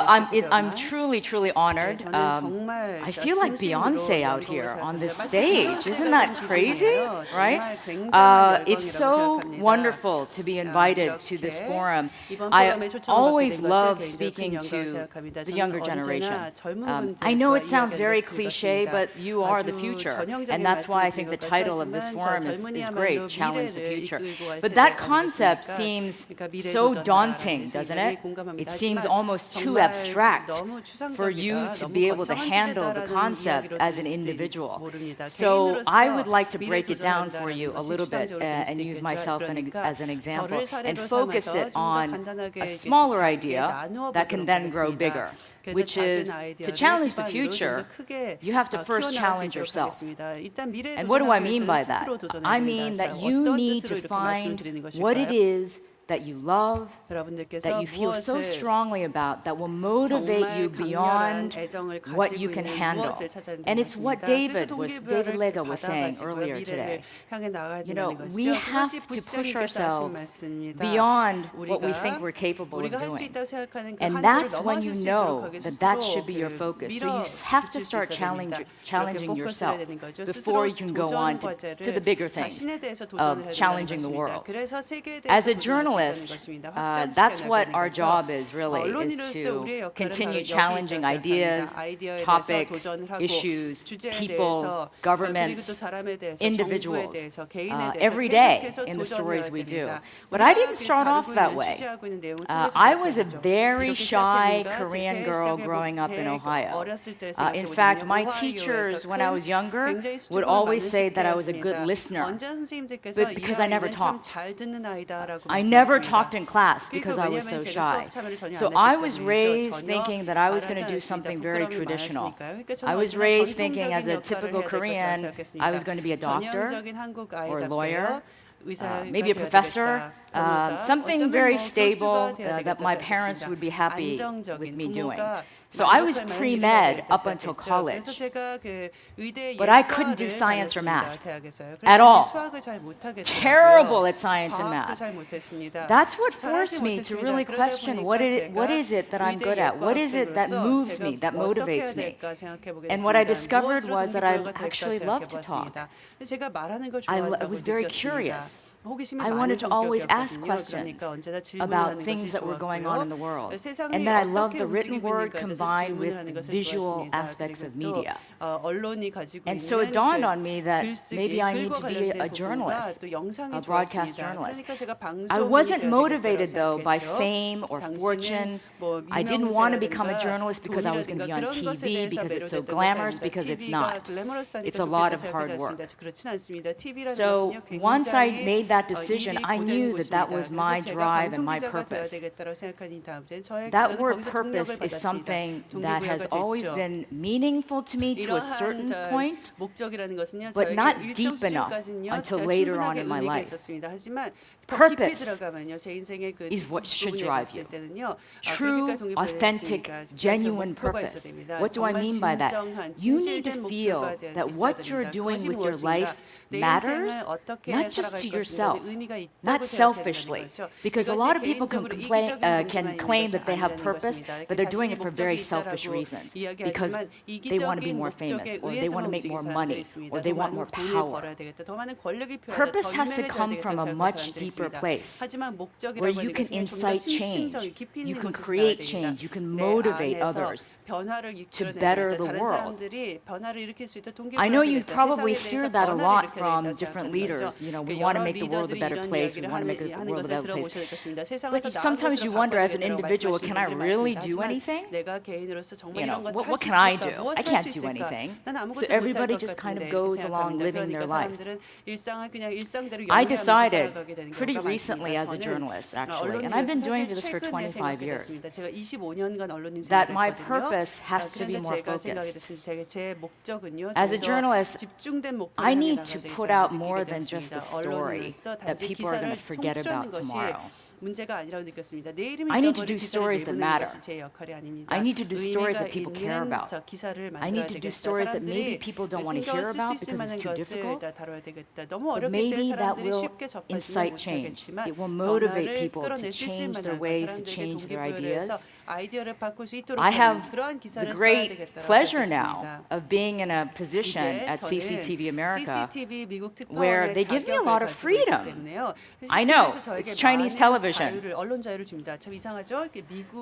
I'm truly, truly honored. I feel like Beyonce out here on this stage. Isn't that crazy, right? It's so wonderful to be invited to this forum. I always love speaking to the younger generation. I know it sounds very cliche, but you are the future. And that's why I think the title of this forum is great, Challenge the Future. But that concept seems so daunting, doesn't it? It seems almost too abstract for you to be able to handle the concept as an individual. So I would like to break it down for you a little bit and use myself as an example and focus it on a smaller idea that can then grow bigger, which is to challenge the future, you have to first challenge yourself. And what do I mean by that? I mean that you need to find what it is that you love, that you feel so strongly about, that will motivate you beyond what you can handle. And it's what David Lega was saying earlier today. You know, we have to push ourselves beyond what we think we're capable of doing. And that's when you know that that should be your focus. So you have to start challenging yourself before you can go on to the bigger things of challenging the world. As a journalist, that's what our job is really, is to continue challenging ideas, topics, issues, people, governments, individuals, every day in the stories we do. But I didn't start off that way. I was a very shy Korean girl growing up in Ohio. In fact, my teachers, when I was younger, would always say that I was a good listener, but because I never talked. I never talked in class because I was so shy. So I was raised thinking that I was going to do something very traditional. I was raised thinking as a typical Korean, I was going to be a doctor or a lawyer, maybe a professor, something very stable that my parents would be happy with me doing. So I was pre-med up until college, but I couldn't do science or math at all. Terrible at science and math. That's what forced me to really question what is it that I'm good at? What is it that moves me, that motivates me? And what I discovered was that I actually love to talk. I was very curious. I wanted to always ask questions about things that were going on in the world. And then I loved the written word combined with visual aspects of media. And so it dawned on me that maybe I need to be a journalist, a broadcast journalist. I wasn't motivated, though, by fame or fortune. I didn't want to become a journalist because I was going to be on TV, because it's so glamorous, because it's not. It's a lot of hard work. So once I made that decision, I knew that that was my drive and my purpose. That word purpose is something that has always been meaningful to me to a certain point, but not deep enough until later on in my life. Purpose is what should drive you. True, authentic, genuine purpose. What do I mean by that? You need to feel that what you're doing with your life matters, not just to yourself, not selfishly, because a lot of people can claim that they have purpose, but they're doing it for very selfish reasons, because they want to be more famous, or they want to make more money, or they want more power. Purpose has to come from a much deeper place, where you can incite change, you can create change, you can motivate others to better the world. I know you probably hear that a lot from different leaders. You know, we want to make the world a better place, we want to make the world a better place. But sometimes you wonder as an individual, can I really do anything? You know, what can I do? I can't do anything. So everybody just kind of goes along living their life. I decided pretty recently as a journalist, actually, and I've been doing this for 25 years, that my purpose has to be more focused. As a journalist, I need to put out more than just a story that people are going to forget about tomorrow. I need to do stories that matter. I need to do stories that people care about. I need to do stories that maybe people don't want to hear about because it's too difficult. But maybe that will incite change. It will motivate people to change their ways, to change their ideas, I have the great pleasure now of being in a position at CCTV America where they give me a lot of freedom. I know, it's Chinese television.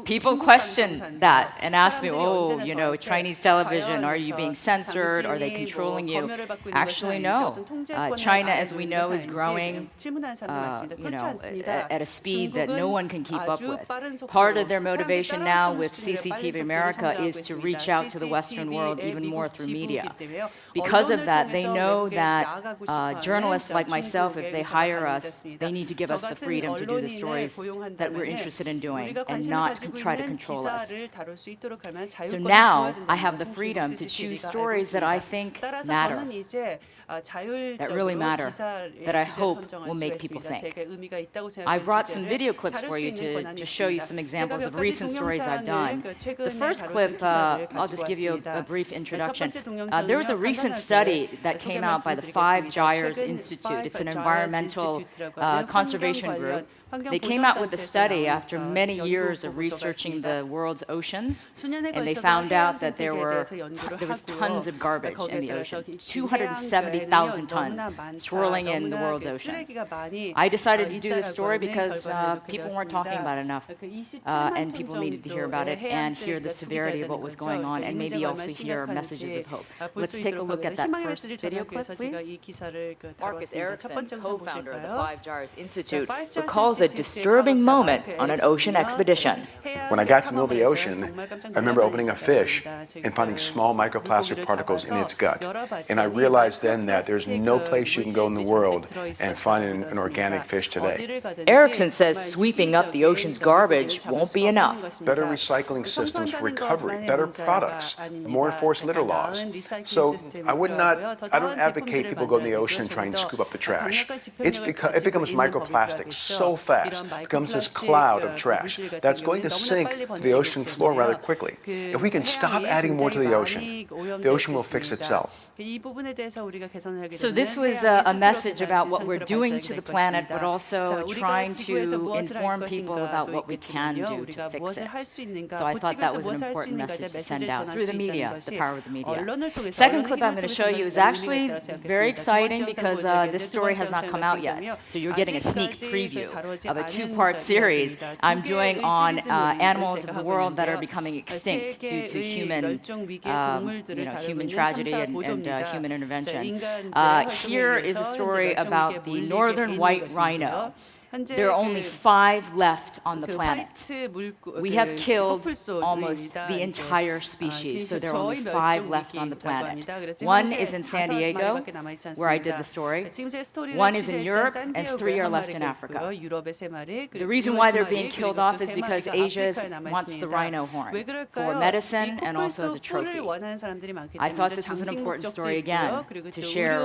People question that and ask me, oh, you know, Chinese television, are you being censored? Are they controlling you? Actually, no. China, as we know, is growing at a speed that no one can keep up with. Part of their motivation now with CCTV America is to reach out to the Western world even more through media. Because of that, they know that journalists like myself, if they hire us, they need to give us the freedom to do the stories that we're interested in doing and not to try to control us. So now I have the freedom to choose stories that I think matter, that really matter, that I hope will make people think. I brought some video clips for you to show you some examples of recent stories I've done. The first clip, I'll just give you a brief introduction. There was a recent study that came out by the Five Gyres Institute. It's an environmental conservation group. They came out with a study after many years of researching the world's oceans, and they found out that there was tons of garbage in the ocean, 270,000 tons swirling in the world's oceans. I decided to do this story because people weren't talking about it enough, and people needed to hear about it and hear the severity of what was going on, and maybe also hear messages of hope. Let's take a look at that first video clip, please. Marcus Ericsson, co-founder of the Five Gyres Institute, recalls a disturbing moment on an ocean expedition. When I got to the middle of the ocean, I remember opening a fish and finding small microplastic particles in its gut. And I realized then that there's no place you can go in the world and find an organic fish today. Ericsson says sweeping up the ocean's garbage won't be enough. Better recycling systems for recovery, better products, more enforced litter laws. So I don't advocate people go in the ocean and trying to scoop up the trash. It becomes microplastic so fast. Becomes this cloud of trash that's going to sink to the ocean floor rather quickly. If we can stop adding more to the ocean will fix itself. So this was a message about what we're doing to the planet, but also trying to inform people about what we can do to fix it. So I thought that was an important message to send out through the media, the power of the media. Second clip I'm going to show you is actually very exciting because this story has not come out yet. So you're getting a sneak preview of a two-part series I'm doing on animals of the world that are becoming extinct due to human tragedy and human intervention. Here is a story about the northern white rhino. There are only 5 left on the planet. We have killed almost the entire species, so there are only 5 left on the planet. One is in San Diego, where I did the story. One is in Europe, and 3 are left in Africa. The reason why they're being killed off is because Asia wants the rhino horn for medicine and also as a trophy. I thought this was an important story again to share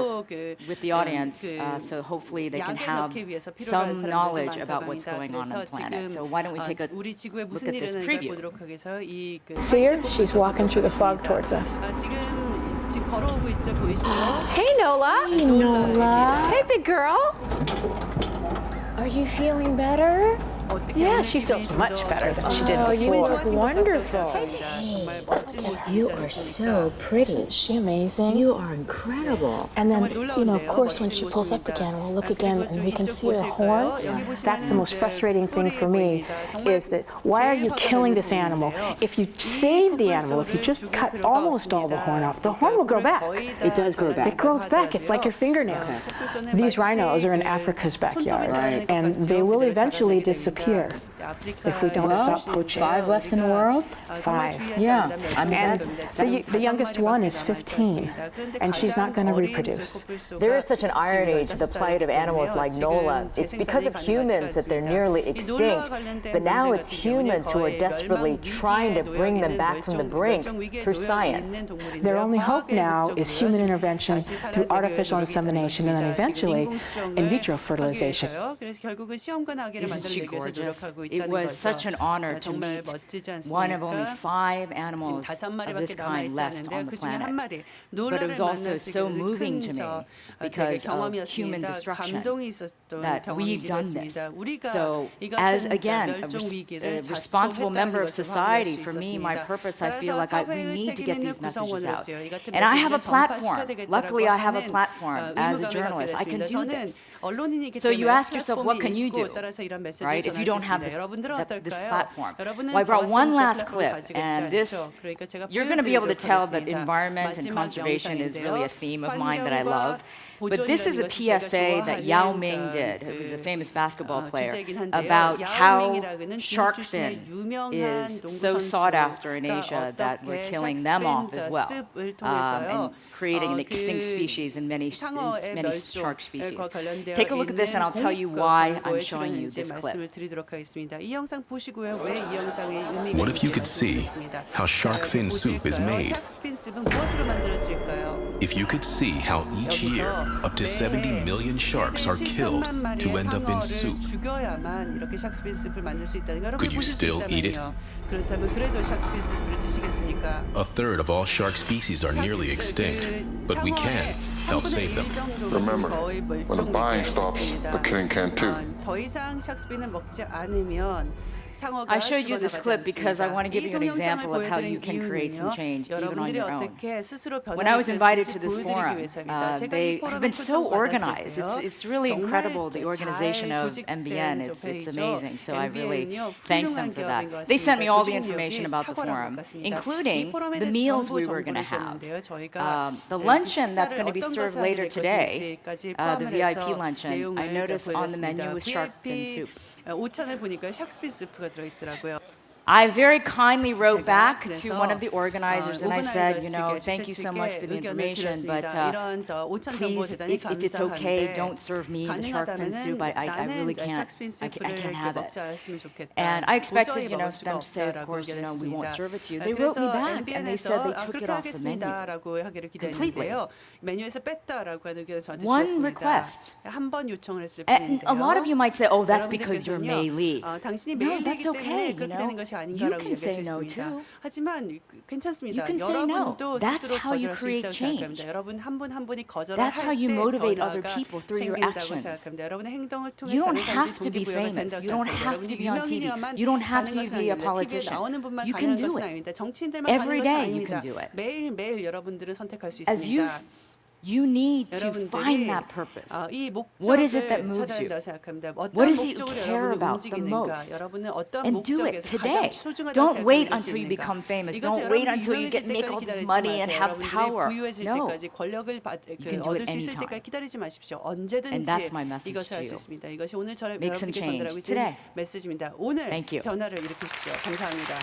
with the audience, so hopefully they can have some knowledge about what's going on the planet. So why don't we take a look at this preview. See her? She's walking through the fog towards us. Hey, Nola. Hey, Nola. Hey, big girl. Are you feeling better? Yeah, she feels much better than she did before. Oh, you look wonderful. Hey, you are so pretty. Isn't she amazing? You are incredible. And then, of course, when she pulls up again, we'll look again and we can see her horn. That's the most frustrating thing for me, is that why are you killing this animal? If you save the animal, if you just cut almost all the horn off, the horn will grow back. It does grow back. It grows back. It's like your fingernail. These rhinos are in Africa's backyard, and they will eventually disappear if we don't stop poaching. 5 left in the world? 5. Yeah. I mean, And that's the youngest one is 15, and she's not going to reproduce. There is such an irony to the plight of animals like Nola. It's because of humans that they're nearly extinct, but now it's humans who are desperately trying to bring them back from the brink through science. Their only hope now is human intervention through artificial insemination and then eventually in vitro fertilization. Isn't she gorgeous? it was such an honor to 정말 meet 멋지지 않습니까? one of only 5 지금 animals 5마리밖에 of this kind left 남아있지 않은데요. on the 그중에 한 planet. 마리 But it was 노라를 also 만날 수 so 있게 moving to me because of human destruction 감동이 있었던 that we've 경험이기도 done this. 했습니다. 우리가 So 이 as 같은 again 멸종 위기를 a responsible member of 자초했다는 것을 society, 확인할 수 for me, my 있었습니다. purpose, I feel 따라서 like we 사회의 need to 책임 get 있는 these messages out. 구성원으로서요. 이 같은 And I have a 메시지를 platform. 전파시켜야 되겠다라고 Luckily, I have a 하는, platform as a 의무감을 journalist. 갖게 I can 됐습니다. do 저는 this. 언론인이기 So you 때문에 ask yourself, what can you 플랫폼이 do? 있고 따라서 이런 메시지를 Right? If you don't have 전할 수 있습니다. 여러분들은 this 어떨까요? platform. 여러분은 Well, I brought 저와 one 함께 last 플랫폼을 clip, 가지고 and 있지 this, 않죠? 그러니까 제가 you're going to be able to tell that 보여드리도록 environment and 하겠습니다. conservation is 마지막 really a 영상인데요. theme of mine that I 환경과 love. But this is a 보존이라는 것이 PSA 제가 that Yao 좋아하는 Ming did, 그, who was a famous basketball player, 주제이긴 한데요. about how 야오밍이라는 shark 중국 fin 출신의 유명한 is 농구 so sought 선수가 after in Asia that we're 어떻게 killing them off as well, 샥스핀 습을 and creating an extinct 그 species in many 상어의 shark species. 멸종과 관련되어 Take a look at this and I'll tell you why I'm showing you this 말씀을 clip. 드리도록 하겠습니다. 이 영상 보시고요. 왜 이 영상의 의미가 What if you could see how shark fin soup is made? 샥스핀 습은 무엇으로 만들어질까요? If you could see how each year up to 70 million sharks are killed to end up in soup, 죽여야만 이렇게 샥스핀 습을 만들 수 있다는 거 Could you still eat it? 그렇다면 그래도 샥스핀 습을 드시겠습니까? a third of all shark species are nearly extinct, but we can help save them. Remember, when the buying stops, the killing can too. 더 이상 샥스핀을 먹지 않으면 상어가 I showed you this 죽어나가지 clip because I want to give you an 않습니다. 이 example of how you 동영상을 can create some 보여드린 change even on 여러분들이 your own. 어떻게 스스로 When I was 변화를 invited to 낼수 this 있을지 보여드리기 forum, 위해서입니다. 제가 이 they have 포럼에 been so 초청받았을 organized. 때요. It's really 정말 incredible, the 잘 organization of 조직된 MBN. It's 조직이죠. amazing. So I really MBN은요, thank 훌륭한 them for 기업인 것 that. They sent me all the 같습니다. information 조직력이 about the 탁월한 forum, 것 같습니다. 이 including 포럼에 the 대해서 meals 정보 we were going to 정보를 have. 줬는데요. 저희가 The luncheon that's 식사를 going to be 어떤 served 것을 later 하게 될 today, 것인지까지 the VIP 포함해서 luncheon, I 내용을 noticed on the menu 보여드렸습니다. was shark fin VIP soup. 5,000을 보니까 샥스핀 스프가 들어있더라고요. I very kindly wrote back to 그래서, one of the organizers and I said, you know, 오거나이저 thank you so much for the 측에 의견을 information, but 드렸습니다. 이런 5,000 정보 please, 대단히 if it's okay, 감사한데 don't serve me the shark fin soup. I really can't. I can't have it. 먹지 않았으면 좋겠다. And I expected, 도저히 you know, 먹을 수가 them to say, of 없다라고 course, you know, we won't 얘기했습니다. serve it to you. They wrote me 그래서 back and they said they MBN에서 took it 그렇게 off the menu. 하겠습니다라고 하기를 Completely. 기대했는데요. 메뉴에서 뺐다라고 하는 의견을 저한테 One 주셨습니다. request. 한 번 요청을 했을 And 뿐인데요. a lot of you might say, oh, that's because you're 여러분들께서는요, Mei Li. 당신이 No, 메일리기 that's okay, 때문에 you 그렇게 know. 되는 것이 You 아닌가라고 can say no 얘기하셨습니다. too. 하지만 괜찮습니다. You can say no. 여러분도 That's 스스로 how you 거절할 수 create 있다고 change. 생각합니다. 여러분 한 분 한 분이 거절을 That's how you 할때 motivate other 변화가 people through your 생긴다고 actions. 생각합니다. 여러분의 행동을 통해 You don't 사는 have 사람들이 to be 동기부여가 famous. 된다고 You don't 생각합니다. have to 여러분이 be on TV. 유명인이어만 You don't have 가는 to 것은 be a 아닙니다. TV에 politician. 나오는 분만 You 가는 can do 것은 it. 아닙니다. 정치인들만 Every 가는 것은 day you 아닙니다. can do it. 매일매일 여러분들은 선택할 수 As youth, 있습니다. you need to 여러분들이 find that purpose. 이 What is it that 목적을 moves 찾아야 you? 된다고 생각합니다. 어떤 What is it you 목적으로 care 여러분이 about the 움직이는가? most? 여러분은 어떤 And do it 목적에서 today. 가장 소중하다고 Don't wait 생각하는 until you 것인가? become famous. 이것은 Don't wait 여러분이 until you 유명해질 get make 때까지 all this 기다리지 money and 마세요. have 여러분들이 power. 부유해질 No. 때까지 권력을 can do it 얻을 수 있을 anytime. 때까지 기다리지 마십시오. And 언제든지 that's my message 이것을 할 to 수 you. 있습니다. 이것이 오늘 Make some 여러분께 change 전달하고 있는 today. 메시지입니다. 오늘 Thank you. 변화를 일으키십시오. 감사합니다.